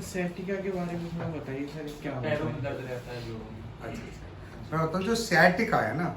सैटिका के बारे में थोड़ा बताइए सर, क्या होता पैरों में है? दर्द रहता है जो। अच्छा, मैं बताऊँ जो सैटिका है ना,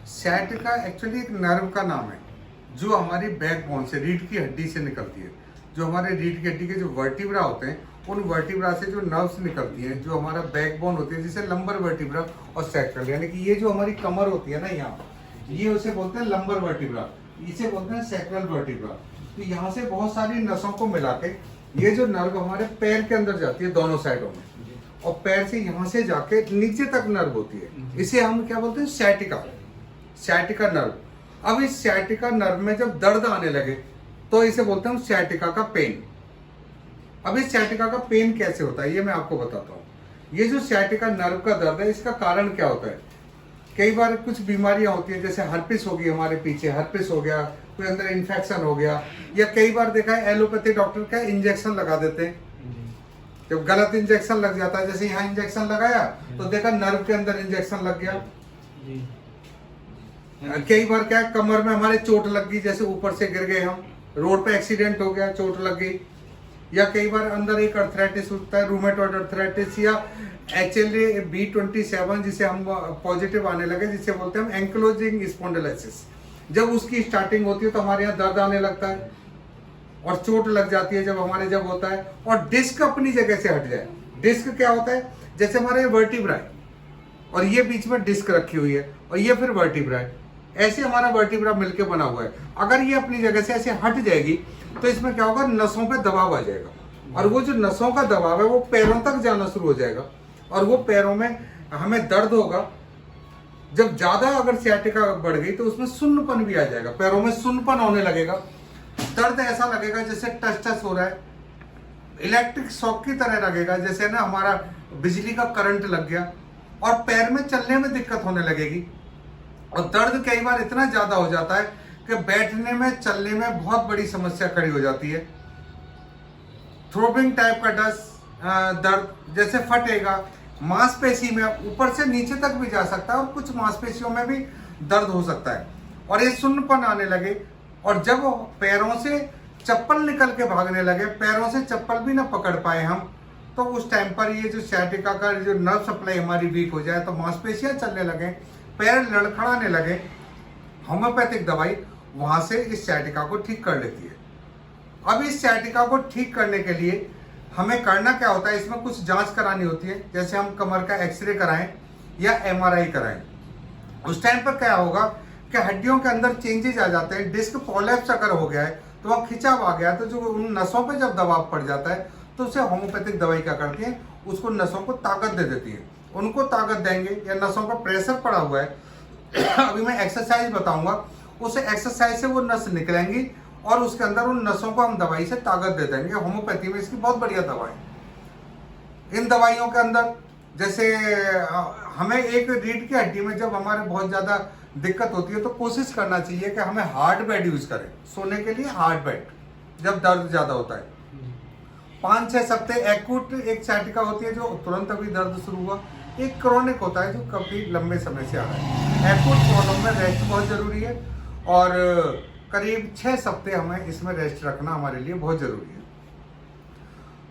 सैटिका एक्चुअली एक नर्व का नाम है जो हमारी बैकबोन से, रीढ़ की हड्डी से निकलती है। जो हमारे रीढ़ की हड्डी के जो वर्टिब्रा होते हैं, उन वर्टिब्रा से जो नर्व्स निकलती हैं, जो हमारा बैकबोन होती है, जिसे लंबर वर्टिब्रा और सैक्रल, यानी कि ये जो हमारी कमर होती है ना, यहाँ ये उसे बोलते हैं लंबर वर्टिब्रा, इसे बोलते हैं सैक्रल वर्टिब्रा। तो यहाँ से बहुत सारी नसों को मिला के ये जो नर्व हमारे पैर के अंदर जाती है दोनों साइडों में, और पैर से यहाँ से जाके नीचे तक नर्व होती है, इसे हम क्या बोलते हैं, सैटिका, सैटिका नर्व। अब इस सैटिका नर्व में जब दर्द आने लगे तो इसे बोलते हैं सैटिका का पेन। अब इस सैटिका का पेन कैसे होता है ये मैं आपको बताता हूँ। ये जो सैटिका नर्व का दर्द है, इसका कारण क्या होता है? कई बार कुछ बीमारियां होती हैं, जैसे हर्पिस होगी, हमारे पीछे हर्पिस हो गया, कोई अंदर इन्फेक्शन हो गया, या कई बार देखा है एलोपैथी डॉक्टर का इंजेक्शन लगा देते हैं। जब गलत इंजेक्शन लग जाता है, जैसे यहाँ इंजेक्शन लगाया तो देखा नर्व के अंदर इंजेक्शन लग गया। कई बार क्या है, कमर में हमारे चोट लग गई, जैसे ऊपर से गिर गए हम, रोड पे एक्सीडेंट हो गया, चोट लग गई। या कई बार अंदर एक अर्थराइटिस होता है, रूमेटॉइड अर्थराइटिस, या HLA-B27 जिसे हम पॉजिटिव आने लगे, जिसे बोलते हैं हम एंक्लोजिंग स्पॉन्डिलोसिस। जब उसकी स्टार्टिंग होती है तो हमारे यहाँ दर्द आने लगता है और चोट लग जाती है जब होता है, और डिस्क अपनी जगह से हट जाए। डिस्क क्या होता है? जैसे हमारे वर्टिब्रा है और ये बीच में डिस्क रखी हुई है और ये फिर वर्टिब्रा है, ऐसे हमारा वर्टिब्रा मिलके बना हुआ है। अगर ये अपनी जगह से ऐसे हट जाएगी तो इसमें क्या होगा, नसों पे दबाव आ जाएगा, और वो जो नसों का दबाव है वो पैरों तक जाना शुरू हो जाएगा, और वो पैरों में हमें दर्द होगा। जब ज्यादा अगर सैटिका बढ़ गई तो उसमें सुन्नपन भी आ जाएगा, पैरों में सुन्नपन होने लगेगा। दर्द ऐसा लगेगा जैसे टच टच हो रहा है, इलेक्ट्रिक शॉक की तरह लगेगा, जैसे ना हमारा बिजली का करंट लग गया, और पैर में चलने में दिक्कत होने लगेगी। और दर्द कई बार इतना ज्यादा हो जाता है कि बैठने में, चलने में बहुत बड़ी समस्या खड़ी हो जाती है। थ्रोबिंग टाइप का दर्द, जैसे फटेगा, मांसपेशी में ऊपर से नीचे तक भी जा सकता है, और कुछ मांसपेशियों में भी दर्द हो सकता है, और ये सुन्नपन आने लगे। और जब पैरों से चप्पल निकल के भागने लगे, पैरों से चप्पल भी ना पकड़ पाए हम, तो उस टाइम पर ये जो सैटिका का जो नर्व सप्लाई हमारी वीक हो जाए, तो मांसपेशियां चलने लगे, पैर लड़खड़ाने लगे, होम्योपैथिक दवाई वहां से इस सैटिका को ठीक कर लेती है। अब इस सैटिका को ठीक करने के लिए हमें करना क्या होता है, इसमें कुछ जांच करानी होती है, जैसे हम कमर का एक्सरे कराएं या MRI कराएं। उस टाइम पर क्या होगा कि हड्डियों के अंदर चेंजेस आ जाते हैं। डिस्क कोलैप्स अगर हो गया है तो वहाँ खिंचाव आ गया है, तो जो उन नसों पे जब दबाव पड़ जाता है तो उसे होम्योपैथिक दवाई क्या करती है, उसको नसों को ताकत दे देती है। उनको ताकत देंगे, या नसों पर प्रेशर पड़ा हुआ है अभी मैं एक्सरसाइज बताऊंगा, उस एक्सरसाइज से वो नस निकलेंगी और उसके अंदर उन नसों को हम दवाई से ताकत दे देंगे। होम्योपैथी में इसकी बहुत बढ़िया दवा है। इन दवाइयों के अंदर जैसे हमें एक रीढ़ की हड्डी में जब हमारे बहुत ज्यादा दिक्कत होती है तो कोशिश करना चाहिए कि हमें हार्ड बेड यूज करें, सोने के लिए हार्ड बेड, जब दर्द ज्यादा होता है। 5-6 सप्ताह एक्यूट एक सैटिका होती है जो तुरंत अभी दर्द शुरू हुआ, एक क्रोनिक होता है जो काफी लंबे समय से आ रहा है। एक्यूट प्रॉब्लम में रेस्ट बहुत जरूरी है, और करीब 6 सप्ताह हमें इसमें रेस्ट रखना हमारे लिए बहुत जरूरी है।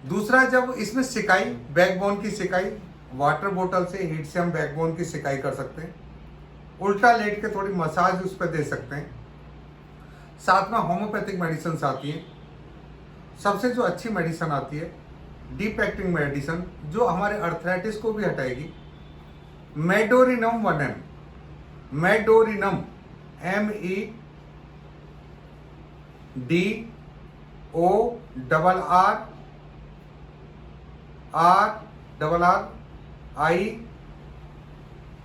दूसरा, जब इसमें सिकाई, बैकबोन की सिकाई, वाटर बोतल से, हीट से हम बैकबोन की सिकाई कर सकते हैं। उल्टा लेट के थोड़ी मसाज उस पर दे सकते हैं। साथ में होम्योपैथिक मेडिसिन आती है। सबसे जो अच्छी मेडिसिन आती है डीप एक्टिंग मेडिसिन, जो हमारे अर्थराइटिस को भी हटाएगी, medorrhinum 1M, medorrhinum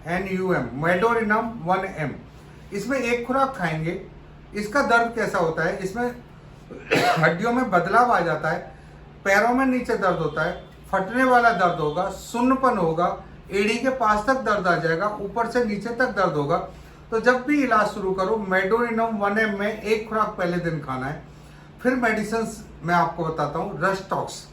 MEDORRRINUM, medorrhinum 1M। इसमें एक खुराक खाएंगे, इसका दर्द कैसा होता है, इसमें हड्डियों में बदलाव आ जाता है, पैरों में नीचे दर्द होता है, फटने वाला दर्द होगा, सुन्नपन होगा, एड़ी के पास तक दर्द आ जाएगा, ऊपर से नीचे तक दर्द होगा। तो जब भी इलाज शुरू करो, मेडोरिनम 1M में एक खुराक पहले दिन खाना है। फिर मेडिसिन मैं आपको बताता हूँ, रेस्टॉक्स।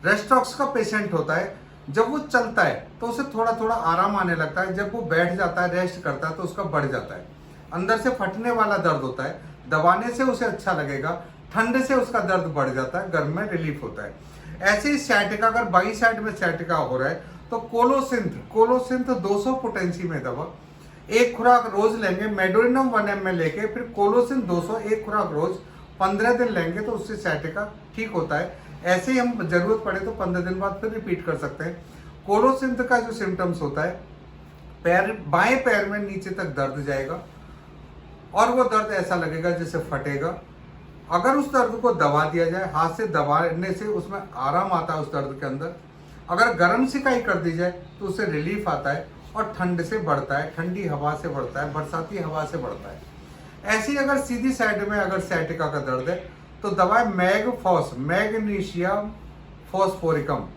रेस्टॉक्स का पेशेंट होता है, जब वो चलता है तो उसे थोड़ा थोड़ा आराम आने लगता है, जब वो बैठ जाता है, रेस्ट करता है, तो उसका बढ़ जाता है। अंदर से फटने वाला दर्द होता है, दबाने से उसे अच्छा लगेगा, ठंड से उसका दर्द बढ़ जाता है, गर्म में रिलीफ होता है। ऐसे ही sciatica, अगर बाई साइड में sciatica हो रहा है तो कोलोसिंथ 200 पोटेंसी में दवा एक खुराक रोज लेंगे, मेडोरिनम 1 ml लेके फिर कोलोसिंथ 200 एक खुराक रोज 15 दिन लेंगे तो उससे sciatica ठीक होता है। ऐसे ही हम जरूरत पड़े तो 15 दिन बाद फिर रिपीट कर सकते हैं। कोलोसिंथ का जो सिम्टम्स होता है, पैर बाएं पैर में नीचे तक दर्द जाएगा और वो दर्द ऐसा लगेगा जैसे फटेगा। अगर उस दर्द को दबा दिया जाए, हाथ से दबाने से उसमें आराम आता है उस दर्द के अंदर। अगर गर्म सिकाई कर दी जाए तो उससे रिलीफ आता है और ठंड से बढ़ता है, ठंडी हवा से बढ़ता है, बरसाती हवा से बढ़ता है। ऐसी अगर सीधी साइड में अगर sciatica का दर्द है तो दवा mag phos, magnesium phosphoricum,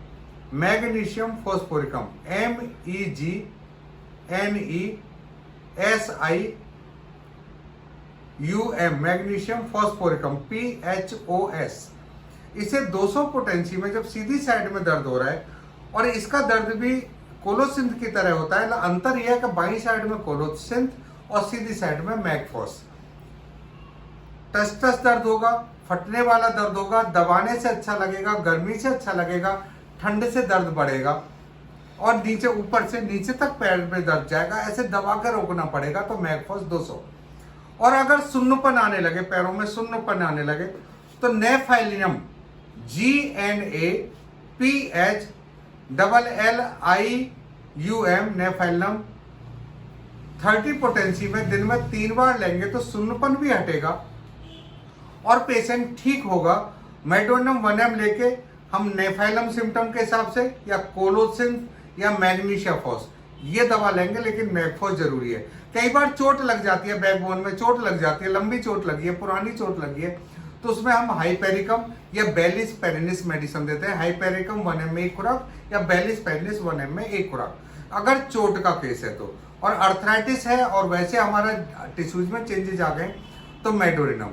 MEGNESIUM, magnesium phosphoricum, PHOS। इसे 200 पोटेंसी में जब सीधी साइड में दर्द हो रहा है और इसका दर्द भी कोलोसिंथ की तरह होता है, अंतर यह है कि बाई साइड में कोलोसिंथ और सीधी साइड में मैगफॉस। टस दर्द होगा, फटने वाला दर्द होगा, दबाने से अच्छा लगेगा, गर्मी से अच्छा लगेगा, ठंड से दर्द बढ़ेगा और नीचे ऊपर से नीचे तक पैर में दर्द जाएगा, ऐसे दबा कर रोकना पड़ेगा तो मैगफॉस 200। और अगर सुन्नपन आने लगे, पैरों में सुन्नपन आने लगे तो नेफाइलिनम, GNAPHLLIUM, नेफाइलिनम 30 पोटेंसी में दिन में 3 बार लेंगे तो सुन्नपन भी हटेगा और पेशेंट ठीक होगा। मेडोरिनम 1 ml लेके हम नेफाइलम सिम्टम के हिसाब से या कोलोसिंथ या मैग्नीशियाफॉस ये दवा लेंगे, लेकिन मैगफॉस जरूरी है। कई बार चोट लग जाती है, बैकबोन में चोट लग जाती है, लंबी चोट लगी है, पुरानी चोट लगी है, तो उसमें हम हाइपेरिकम या बेलिस पेरिनिस मेडिसिन देते हैं। हाइपेरिकम 1 ml में एक खुराक या बेलिस पेरिनिस 1 ml में एक खुराक, अगर चोट का केस है तो। और अर्थराइटिस है और वैसे हमारा टिश्यूज में चेंजेस आ गए तो मेडोरिनम।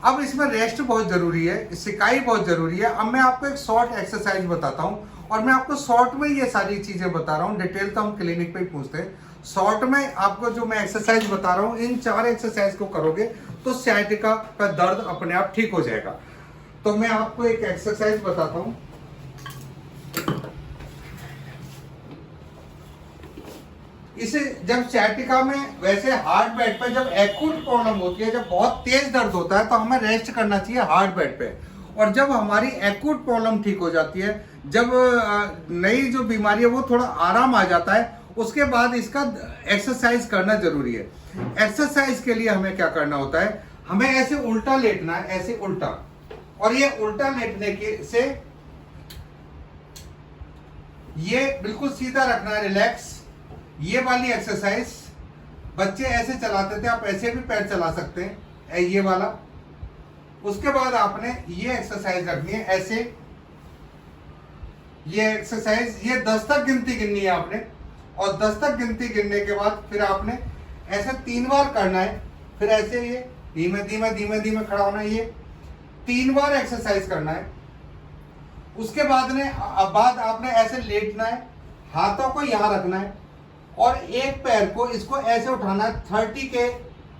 अब इसमें रेस्ट बहुत जरूरी है, सिकाई बहुत जरूरी है। अब मैं आपको एक शॉर्ट एक्सरसाइज बताता हूँ और मैं आपको शॉर्ट में ये सारी चीजें बता रहा हूँ, डिटेल तो हम क्लिनिक पे ही पूछते हैं। शॉर्ट में आपको जो मैं एक्सरसाइज बता रहा हूँ, इन 4 एक्सरसाइज को करोगे तो sciatica का दर्द अपने आप ठीक हो जाएगा। तो मैं आपको एक एक्सरसाइज बताता हूँ। इसे जब sciatica में, वैसे हार्ड बेड पे जब एक्यूट प्रॉब्लम होती है, जब बहुत तेज दर्द होता है तो हमें रेस्ट करना चाहिए हार्ड बेड पे। और जब हमारी एक्यूट प्रॉब्लम ठीक हो जाती है, जब नई जो बीमारी है वो थोड़ा आराम आ जाता है, उसके बाद इसका एक्सरसाइज करना जरूरी है। एक्सरसाइज के लिए हमें क्या करना होता है, हमें ऐसे उल्टा लेटना है, ऐसे उल्टा, और ये उल्टा लेटने के से ये बिल्कुल सीधा रखना है, रिलैक्स। ये वाली एक्सरसाइज बच्चे ऐसे चलाते थे, आप ऐसे भी पैर चला सकते हैं, ये वाला। उसके बाद आपने ये एक्सरसाइज रखनी है ऐसे, ये एक्सरसाइज, ये 10 तक गिनती गिननी है आपने, और 10 तक गिनती गिनने के बाद फिर आपने ऐसे 3 बार करना है। फिर ऐसे ये धीमे धीमे धीमे धीमे खड़ा होना है, ये 3 बार एक्सरसाइज करना है। उसके बाद आपने ऐसे लेटना है, हाथों को यहां रखना है और एक पैर को इसको ऐसे उठाना है 30 के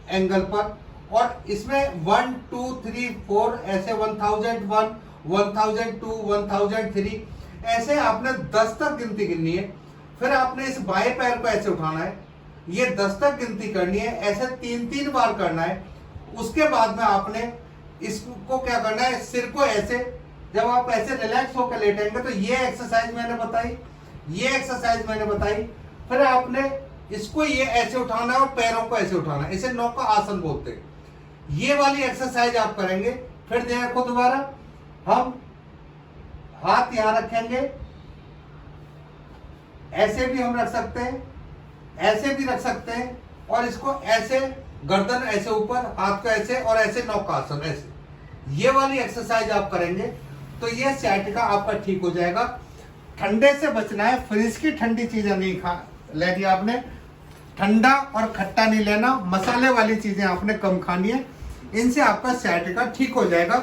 एंगल पर, और इसमें 1 2 3 4 ऐसे 1001 1002 1003 ऐसे आपने 10 तक गिनती गिननी है। फिर आपने इस बाएं पैर को ऐसे उठाना है, ये 10 तक गिनती करनी है, ऐसे 3 बार करना है। उसके बाद में आपने इसको क्या करना है, सिर को ऐसे, जब आप ऐसे रिलैक्स होकर लेटेंगे तो ये एक्सरसाइज मैंने बताई, ये एक्सरसाइज मैंने बताई। फिर आपने इसको ये ऐसे उठाना है और पैरों को ऐसे उठाना है, इसे नौका आसन बोलते हैं। ये वाली एक्सरसाइज आप करेंगे। फिर देखो दोबारा, हम हाथ यहां रखेंगे, ऐसे भी हम रख सकते हैं, ऐसे भी रख सकते हैं, और इसको ऐसे गर्दन ऐसे ऊपर, हाथ को ऐसे, और ऐसे नौकासन ऐसे। ये वाली एक्सरसाइज आप करेंगे तो ये sciatica आपका ठीक हो जाएगा। ठंडे से बचना है, फ्रिज की ठंडी चीजें नहीं लेनी आपने, ठंडा और खट्टा नहीं लेना, मसाले वाली चीजें आपने कम खानी है, इनसे आपका sciatica ठीक हो जाएगा।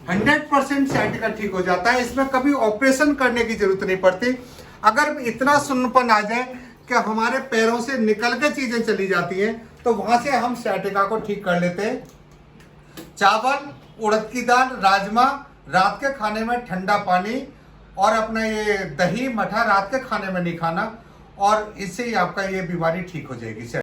100% sciatica ठीक हो जाता है, इसमें कभी ऑपरेशन करने की जरूरत नहीं पड़ती। अगर इतना सुन्नपन आ जाए कि हमारे पैरों से निकल के चीजें चली जाती हैं तो वहां से हम sciatica को ठीक कर लेते हैं। चावल, उड़द की दाल, राजमा, रात के खाने में ठंडा पानी और अपना ये दही मठा रात के खाने में नहीं खाना, और इससे ही आपका ये बीमारी ठीक हो जाएगी।